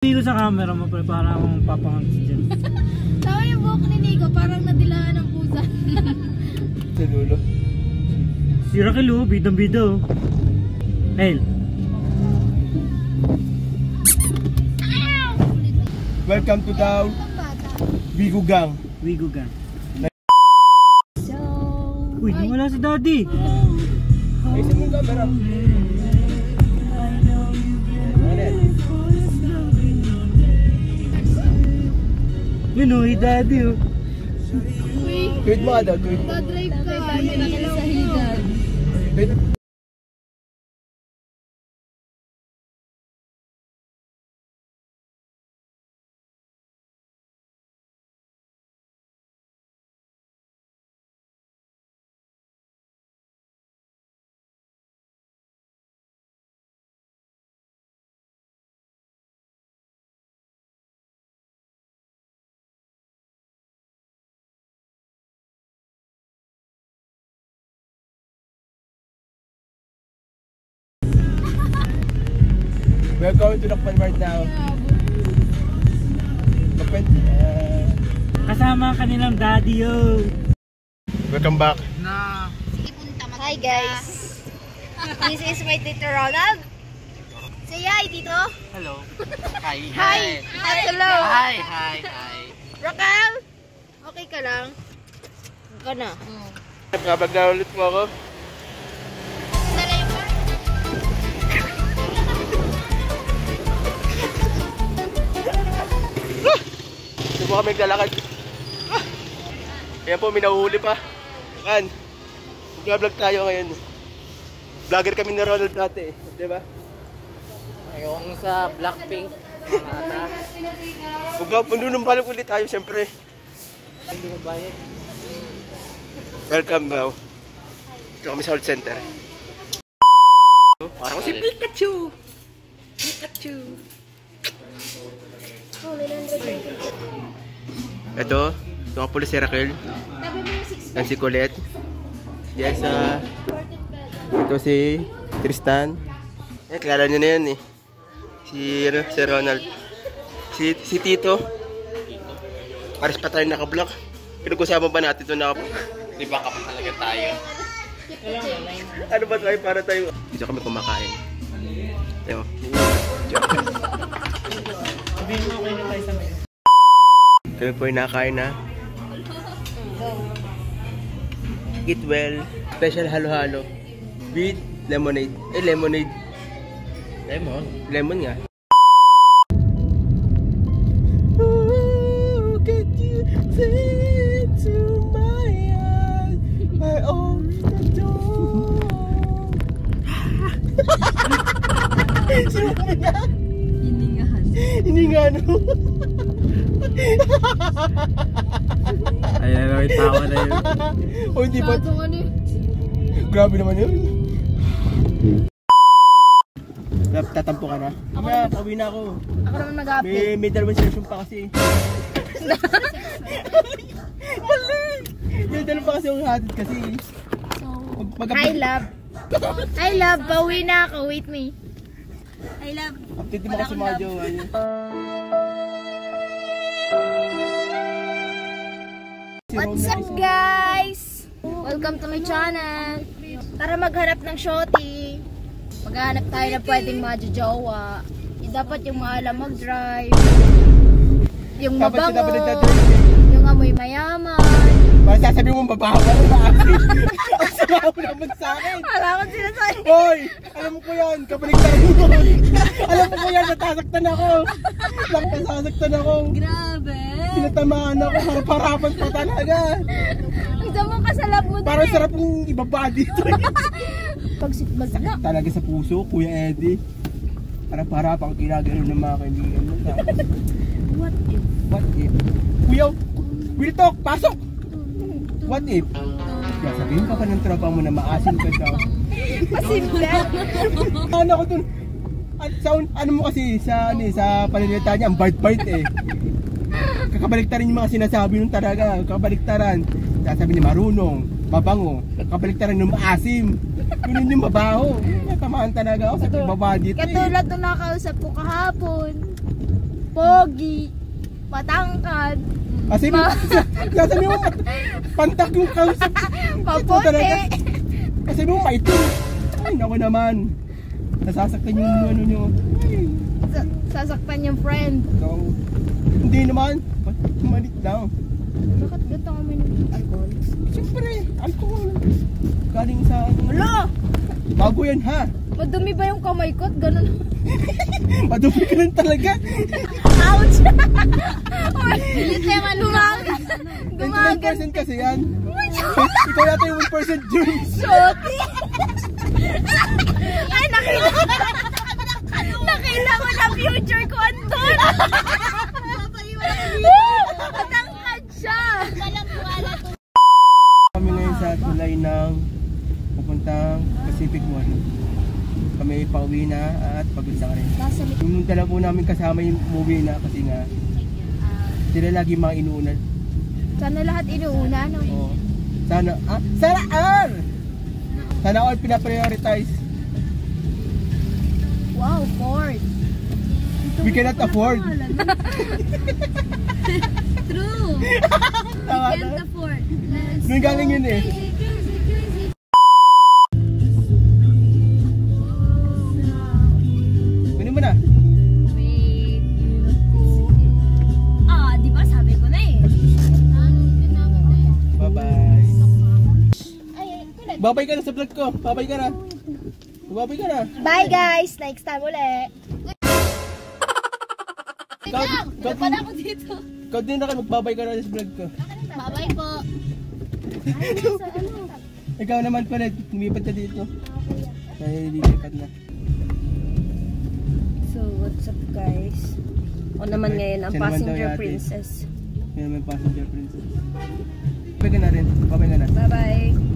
Nigo sa camera mo, pre, para akong papangagsi dyan. Tama yung buhok ni Nico, parang nadilaan ng pusa. Sa dulo. Si Raquel, oh, bidang-bida, oh. Hail. Welcome to the Wigo Gang. Wigo Gang. So, Uy, wala si Daddy. Ay, sa mong camera. Yun, oh, Daddy, oh. Tweet mo ka daw, tweet. pa-drive ka. Sa higan. Tweet. We're going to Lokban right now. Lokban. Kasama ang kanilang Daddy, oh. Welcome back. Hi guys. This is my Tito Ronald. Say hi, Tito. Hello. Hi. Hi. Hello. Hi. Raquel. Okay ka lang? Ka na. Nagkabag na ulit mo ako. Subo kami naglalakad. Kaya po, may nahuhuli pa. Kan, mag-vlog tayo ngayon. Vlogger kami ni Ronald dati, di ba? Yung sa Blackpink. Magpununong balik ulit tayo, siyempre. Hindi mo bayad. Welcome now. Ito kami sa Health Center. Parang si Pikachu! Pikachu! Ito, mga pulis si Raquel. Yan si Colette. Yes, ito si Tristan. Kilala niyo na yan eh. Si Ronald. Si Tito. Pares pa tayo naka-block. Pinag-usapan ba natin ito na Di ba kapag talaga tayo? ano ba tayo para tayo? Dito kami kumakain. Ito. Sabihin mo, okay na tayo sa mga. Kami po yung nakain na. Eat well. Special halo-halo. With lemonade. Lemonade. Lemon. Lemon nga. Hiningahan. Hiningahan mo. Ayan, may tawa na yun. O hindi ba? Ano yun? Grabe naman yun. Tatampo ka na? Kaya, pauwi na ako. Ako naman mag-update. May dalawang session pa kasi. Mali! May dalawang pa kasi yung hatid kasi. Hi love. Hi love, pauwi na ako. Wait me. Hi love. Update mo kasi mga jowa niyo. What's up guys? Welcome to my channel. Tara maghanap ng shorty. Maghanap tayo na pwedeng majojowa. Dapat yung maalam mag-drive. Yung mabango. Yung amoy mayaman. Masasabi mo babawa na maasin. Ang sama mo naman sa akin. Alam ko sinasabi. Hoy! Alam mo ko yan. Kabaligtaran mo. Alam mo ko yan. Natasaktan ako. Nasasaktan ako. Grabe. Sinatamaan ako. Harap-harapan pa talaga. Isa mo kasalap mo din. Parang sarap yung ibaba dito. Pagsikbag na. Talaga sa puso, Kuya Eddie. Harap-harapan kinagano ng mga kaibigan mo. What if? What if? Kuya, will talk, pasok! What if? Kaya sabihin ka pa ng tropa mo na maasin ka daw. Pasimple. Ano ko dun? At sound, ano mo kasi sa pananalita niya, ang bite-bite eh. Kakabaliktaran yung mga sinasabi nung talaga. Kakabaliktaran. Sasabi ni marunong, mabango. Kakabaliktaran ng maasim. Yun yung mabaho. Tamaan talaga ako sa pagbaba dito eh. Katulad nung nakausap ko kahapon. Pogi. Matangkad. Kasi mo, sabi mo, pantak yung kausap. Papote. Kasi mo, maitim. Ay, naku naman. Nasasaktan yung ano nyo. Sasaktan yung friend. No. Hindi naman. Malit lang. Bakit ganito kami ng alcohol? Siyempre, alcohol. Galing sa... Hala! Bago yan ha. Madumi ba yung kamay ko? Ganun. Madumi ka lang talaga. Ouch! Bilit naman lumagan. 29% kasi yan. Ikaw yata yung 1% James. Shoti! Ay, nakita ko na future ko andun. Matangkad siya. Kami ngayon sa tulay ng papuntang Pacific Mall. Kami pauwi na at pagod na rin. Yung dala po namin kasama yung umuwi na kasi nga sila lagi mga inuunan. Sana lahat inuuna, no? Oo. Sana all! Sana all pinaprioritize. Wow, Ford. We cannot afford. True. Tama Can't na. afford. Nung galing yun eh. Kunin mo na. Wait. Ah, di ba sabi ko na eh. Bye-bye. Babay ka na sa vlog ko. Babay ka na. Babay ka na. Bye guys, next time ulit. Dapat ako dito. Ikaw din na kayo magbabay ka na sa vlog ko. Bye-bye po. Ikaw naman pala, lumipat ka dito. Ay, lilipat na. So, what's up guys? Ako naman ngayon ang Siya naman daw passenger yate. princess. Yan naman passenger princess. Babay ka na rin. Babay ka na. Bye-bye.